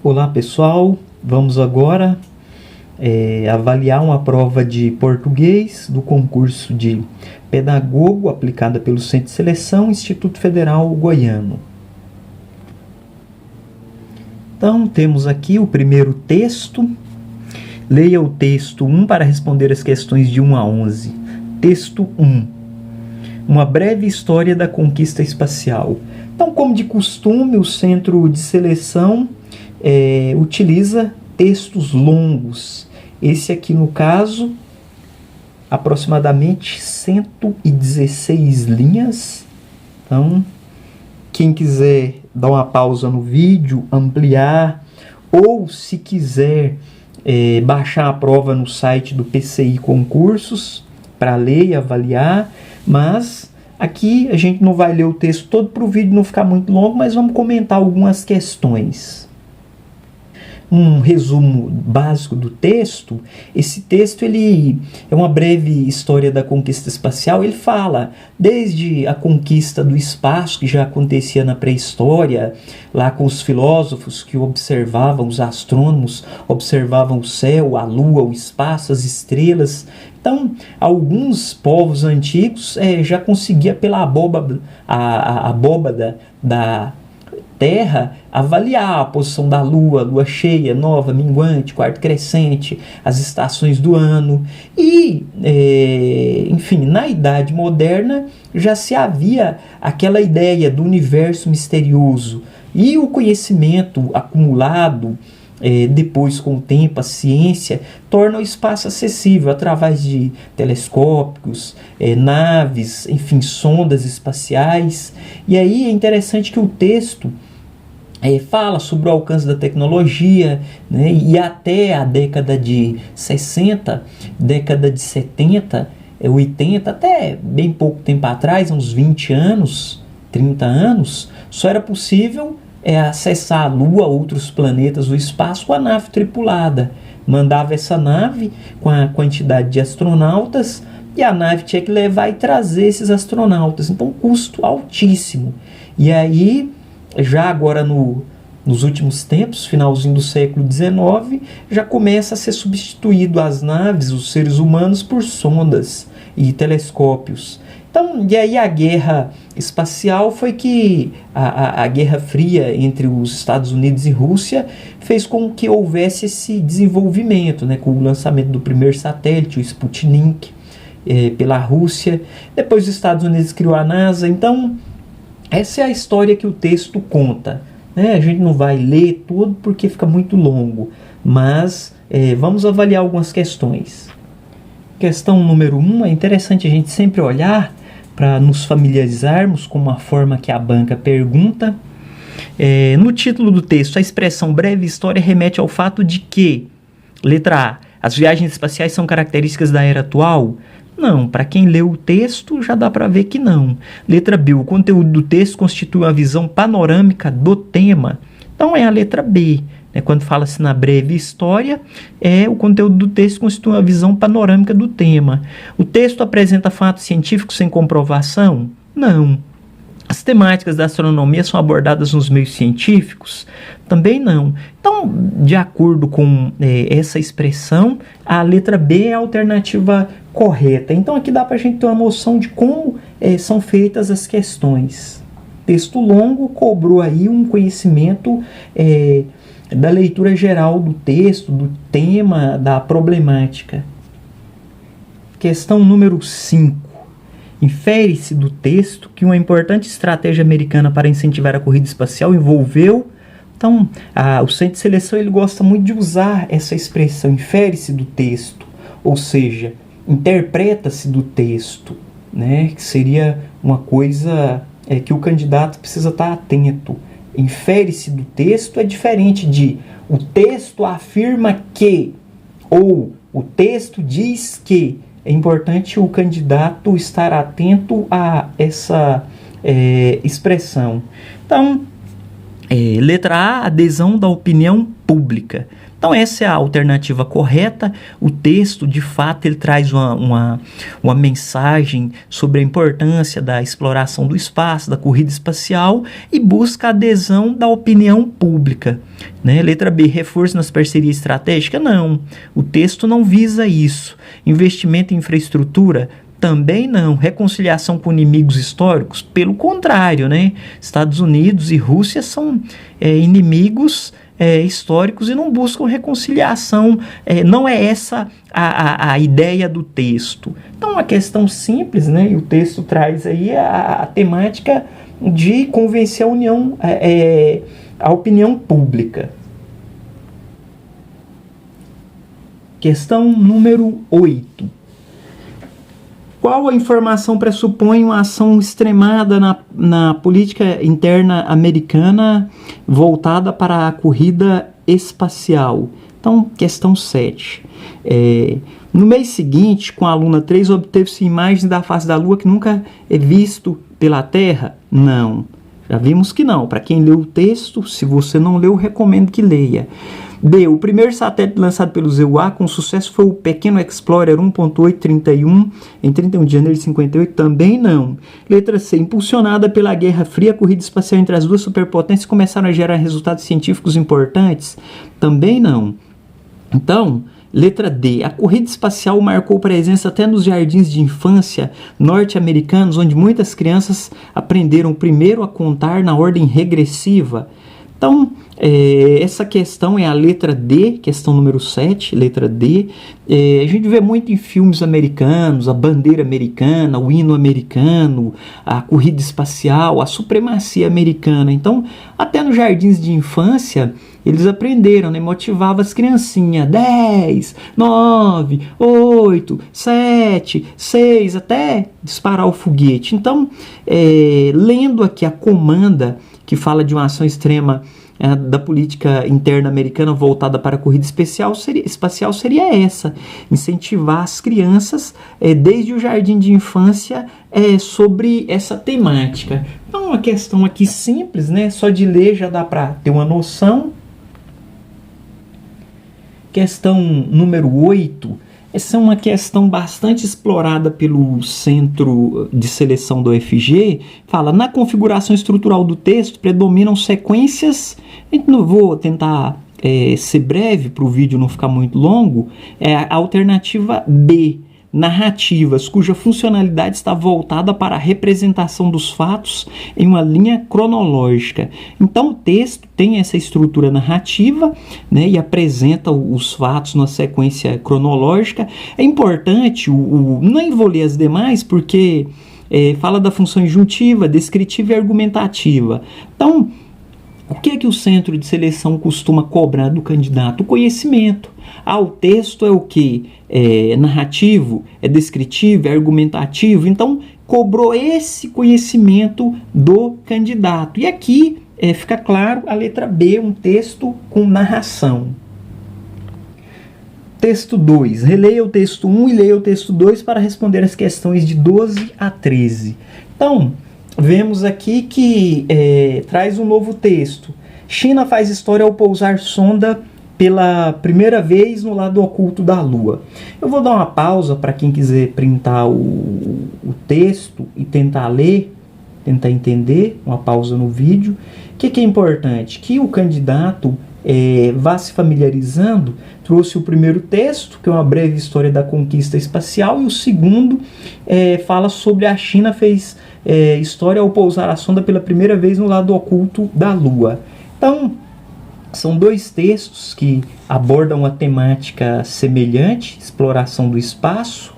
Olá pessoal, vamos agora avaliar uma prova de português do concurso de pedagogo aplicada pelo Centro de Seleção Instituto Federal Goiano. Então temos aqui o primeiro texto. Leia o texto 1 para responder as questões de 1 a 11. Texto 1. Uma breve história da conquista espacial. Então, como de costume, o Centro de Seleção utiliza textos longos. Esse aqui, no caso, aproximadamente 116 linhas. Então, quem quiser dar uma pausa no vídeo, ampliar, ou se quiser baixar a prova no site do PCI Concursos para ler e avaliar, mas aqui a gente não vai ler o texto todo para o vídeo não ficar muito longo, mas vamos comentar algumas questões. Um resumo básico do texto. Esse texto ele é uma breve história da conquista espacial. Ele fala desde a conquista do espaço, que já acontecia na pré-história, lá com os filósofos que observavam, os astrônomos observavam o céu, a lua, o espaço, as estrelas. Então, alguns povos antigos já conseguiam pela abóbada da Terra avaliar a posição da lua cheia, nova, minguante, quarto crescente, as estações do ano. E, enfim, na Idade Moderna já se havia aquela ideia do universo misterioso. E o conhecimento acumulado depois, com o tempo, a ciência torna o espaço acessível através de telescópios, naves, enfim, sondas espaciais. E aí é interessante que o texto fala sobre o alcance da tecnologia, né, e até a década de 60, década de 70, 80, até bem pouco tempo atrás, uns 20 anos, 30 anos, só era possível acessar a Lua, outros planetas do espaço com a nave tripulada. Mandava essa nave com a quantidade de astronautas e a nave tinha que levar e trazer esses astronautas. Então, custo altíssimo. E aí, já agora nos últimos tempos, finalzinho do século XIX, já começa a ser substituído as naves, os seres humanos, por sondas e telescópios. Então, e aí a guerra espacial foi que a Guerra Fria entre os Estados Unidos e Rússia fez com que houvesse esse desenvolvimento, né, com o lançamento do primeiro satélite, o Sputnik, pela Rússia. Depois os Estados Unidos criou a NASA. Então, essa é a história que o texto conta, né? A gente não vai ler tudo porque fica muito longo, mas vamos avaliar algumas questões. Questão número 1, é interessante a gente sempre olhar para nos familiarizarmos com uma forma que a banca pergunta. No título do texto, a expressão breve história remete ao fato de que, letra A, as viagens espaciais são características da era atual? Não, para quem leu o texto já dá para ver que não. Letra B, o conteúdo do texto constitui uma visão panorâmica do tema? Então é a letra B. Quando fala-se na breve história, o conteúdo do texto constitui uma visão panorâmica do tema. O texto apresenta fatos científicos sem comprovação? Não. As temáticas da astronomia são abordadas nos meios científicos? Também não. Então, de acordo com essa expressão, a letra B é a alternativa correta. Então, aqui dá para a gente ter uma noção de como são feitas as questões. Texto longo cobrou aí um conhecimento da leitura geral do texto, do tema, da problemática. Questão número 5. Infere-se do texto que uma importante estratégia americana para incentivar a corrida espacial envolveu... Então, o Centro de Seleção ele gosta muito de usar essa expressão, infere-se do texto, ou seja, interpreta-se do texto, né? Que seria uma coisa que o candidato precisa estar atento. Infere-se do texto é diferente de o texto afirma que, ou o texto diz que. É importante o candidato estar atento a essa expressão. Então, letra A, adesão da opinião pública. Então essa é a alternativa correta. O texto, de fato, ele traz uma mensagem sobre a importância da exploração do espaço, da corrida espacial, e busca a adesão da opinião pública. Né? Letra B, reforço nas parcerias estratégicas? Não, o texto não visa isso. Investimento em infraestrutura? Também não. Reconciliação com inimigos históricos? Pelo contrário, né? Estados Unidos e Rússia são inimigos históricos e não buscam reconciliação. Não é essa a ideia do texto. Então, uma questão simples, né? E o texto traz aí a temática de convencer a opinião pública. Questão número 8. Qual a informação pressupõe uma ação extremada na política interna americana voltada para a corrida espacial? Então, questão 7. No mês seguinte, com a aluna 3, obteve-se imagens da face da Lua que nunca é visto pela Terra? Não. Já vimos que não. Para quem leu o texto, se você não leu, recomendo que leia. B. O primeiro satélite lançado pelo EUA com sucesso foi o Pequeno Explorer 1.831 em 31 de janeiro de 58? Também não. Letra C. Impulsionada pela Guerra Fria, a corrida espacial entre as duas superpotências começaram a gerar resultados científicos importantes? Também não. Então, letra D. A corrida espacial marcou presença até nos jardins de infância norte-americanos, onde muitas crianças aprenderam primeiro a contar na ordem regressiva. Então, essa questão é a letra D, questão número 7, letra D. A gente vê muito em filmes americanos, a bandeira americana, o hino americano, a corrida espacial, a supremacia americana. Então, até nos jardins de infância, eles aprenderam, né? Motivava as criancinhas, 10, 9, 8, 7, 6, até disparar o foguete. Então, lendo aqui a comanda, que fala de uma ação extrema da política interna americana voltada para a corrida espacial seria essa: incentivar as crianças desde o jardim de infância sobre essa temática. Então, uma questão aqui simples, né? Só de ler já dá para ter uma noção. Questão número 8. Essa é uma questão bastante explorada pelo Centro de Seleção do UFG. Fala, na configuração estrutural do texto predominam sequências. Não vou tentar ser breve para o vídeo não ficar muito longo. A alternativa B, narrativas, cuja funcionalidade está voltada para a representação dos fatos em uma linha cronológica. Então, o texto tem essa estrutura narrativa, né, e apresenta os fatos na sequência cronológica. É importante, não vou ler as demais, porque fala da função injuntiva, descritiva e argumentativa. Então, o que é que o centro de seleção costuma cobrar do candidato? O conhecimento. O texto é o quê? É narrativo, é descritivo, é argumentativo. Então, cobrou esse conhecimento do candidato. E aqui fica claro a letra B, um texto com narração. Texto 2. Releia o texto 1 e leia o texto 2 para responder as questões de 12 a 13. Então, vemos aqui que traz um novo texto. China faz história ao pousar sonda pela primeira vez no lado oculto da Lua. Eu vou dar uma pausa para quem quiser printar o texto e tentar ler, tentar entender, uma pausa no vídeo. O que é importante? Que o candidato vá se familiarizando. Trouxe o primeiro texto, que é uma breve história da conquista espacial, e o segundo fala sobre a China fez história ao pousar a sonda pela primeira vez no lado oculto da Lua. Então, são dois textos que abordam uma temática semelhante, exploração do espaço.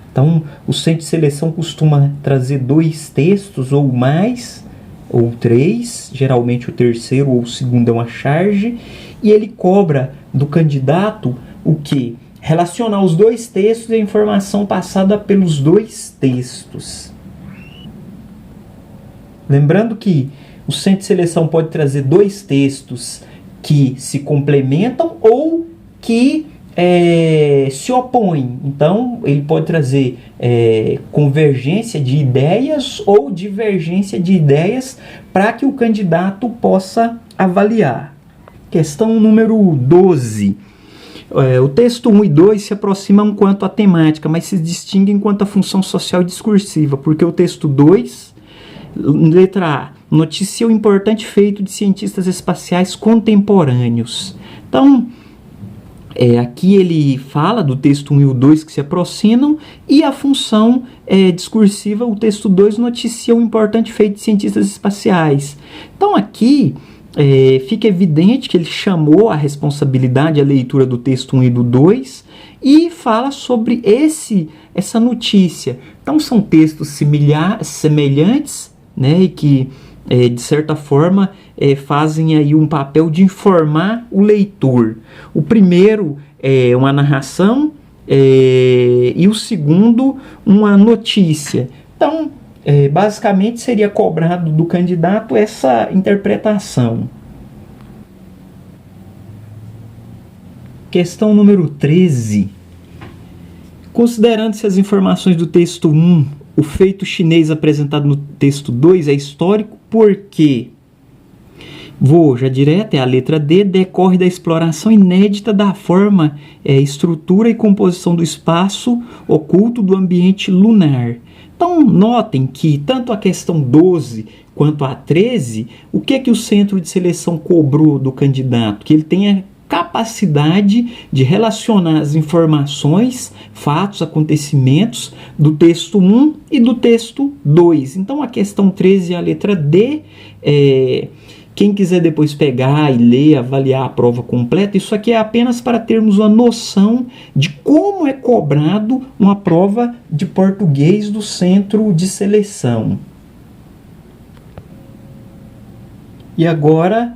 Então, o centro de seleção costuma trazer dois textos ou mais, ou 3, geralmente o terceiro ou o segundo é uma charge, e ele cobra do candidato o quê? Relacionar os dois textos e a informação passada pelos dois textos. Lembrando que o centro de seleção pode trazer dois textos que se complementam ou que se opõem. Então, ele pode trazer convergência de ideias ou divergência de ideias para que o candidato possa avaliar. Questão número 12. O texto 1 e 2 se aproximam quanto à temática, mas se distinguem quanto à função social e discursiva, porque o texto 2, letra A, noticia o importante feito de cientistas espaciais contemporâneos. Então, aqui ele fala do texto 1 e o 2 que se aproximam, e a função discursiva, o texto 2 noticia o importante feito de cientistas espaciais. Então aqui fica evidente que ele chamou a responsabilidade a leitura do texto 1 e do 2 e fala sobre essa notícia. Então são textos semelhantes, né, e que de certa forma fazem aí um papel de informar o leitor. O primeiro é uma narração e o segundo uma notícia. Então, basicamente seria cobrado do candidato essa interpretação. Questão número 13. Considerando-se as informações do texto 1, o feito chinês apresentado no texto 2 é histórico porque, vou já direto, a letra D, decorre da exploração inédita da forma, estrutura e composição do espaço oculto do ambiente lunar. Então, notem que tanto a questão 12 quanto a 13, o que é que o centro de seleção cobrou do candidato? Que ele tenha capacidade de relacionar as informações, fatos, acontecimentos do texto 1 e do texto 2. Então, a questão 13 é a letra D. Quem quiser depois pegar e ler, avaliar a prova completa, isso aqui é apenas para termos uma noção de como é cobrado uma prova de português do centro de seleção. E agora,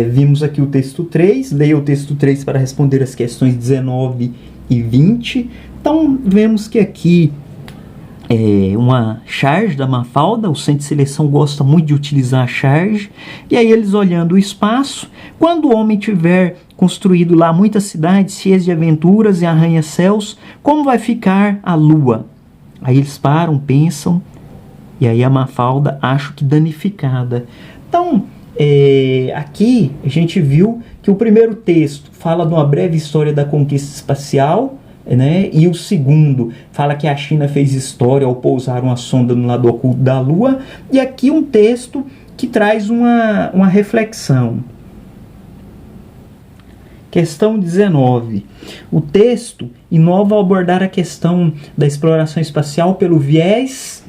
vimos aqui o texto 3, leia o texto 3 para responder as questões 19 e 20. Então, vemos que aqui uma charge da Mafalda, o centro de seleção gosta muito de utilizar a charge, e aí eles olhando o espaço, quando o homem tiver construído lá muitas cidades cheias de aventuras e arranha-céus, como vai ficar a lua? Aí eles param, pensam, e aí a Mafalda acha que danificada. Então, aqui a gente viu que o primeiro texto fala de uma breve história da conquista espacial, né? E o segundo fala que a China fez história ao pousar uma sonda no lado oculto da Lua. E aqui um texto que traz uma reflexão. Questão 19. O texto inova ao abordar a questão da exploração espacial pelo viés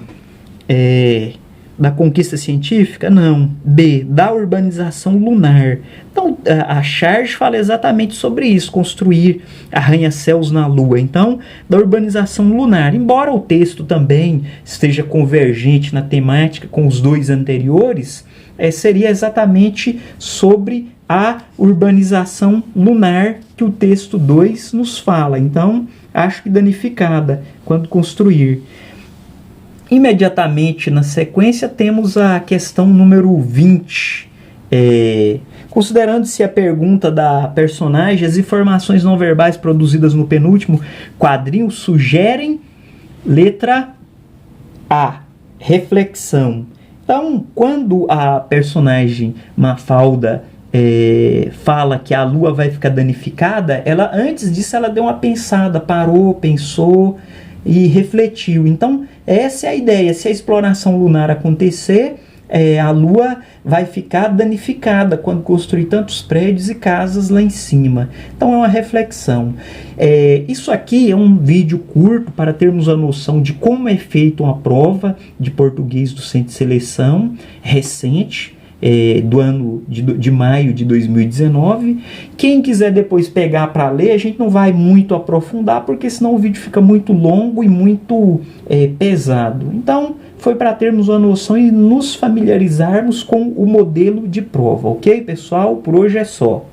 da conquista científica? Não. B, da urbanização lunar. Então, a charge fala exatamente sobre isso, construir arranha-céus na Lua. Então, da urbanização lunar. Embora o texto também esteja convergente na temática com os dois anteriores, seria exatamente sobre a urbanização lunar que o texto 2 nos fala. Então, acho que danificada quando construir. Imediatamente na sequência temos a questão número 20. Considerando-se a pergunta da personagem, as informações não verbais produzidas no penúltimo quadrinho sugerem, letra A, reflexão. Então, quando a personagem Mafalda fala que a Lua vai ficar danificada, antes disso ela deu uma pensada, parou, pensou e refletiu. Então, essa é a ideia. Se a exploração lunar acontecer, a Lua vai ficar danificada quando construir tantos prédios e casas lá em cima. Então, é uma reflexão. Isso aqui é um vídeo curto para termos a noção de como é feita uma prova de português do Centro de Seleção recente, do ano de maio de 2019. Quem quiser depois pegar para ler, a gente não vai muito aprofundar, porque senão o vídeo fica muito longo e muito pesado. Então, foi para termos uma noção e nos familiarizarmos com o modelo de prova, ok, pessoal? Por hoje é só.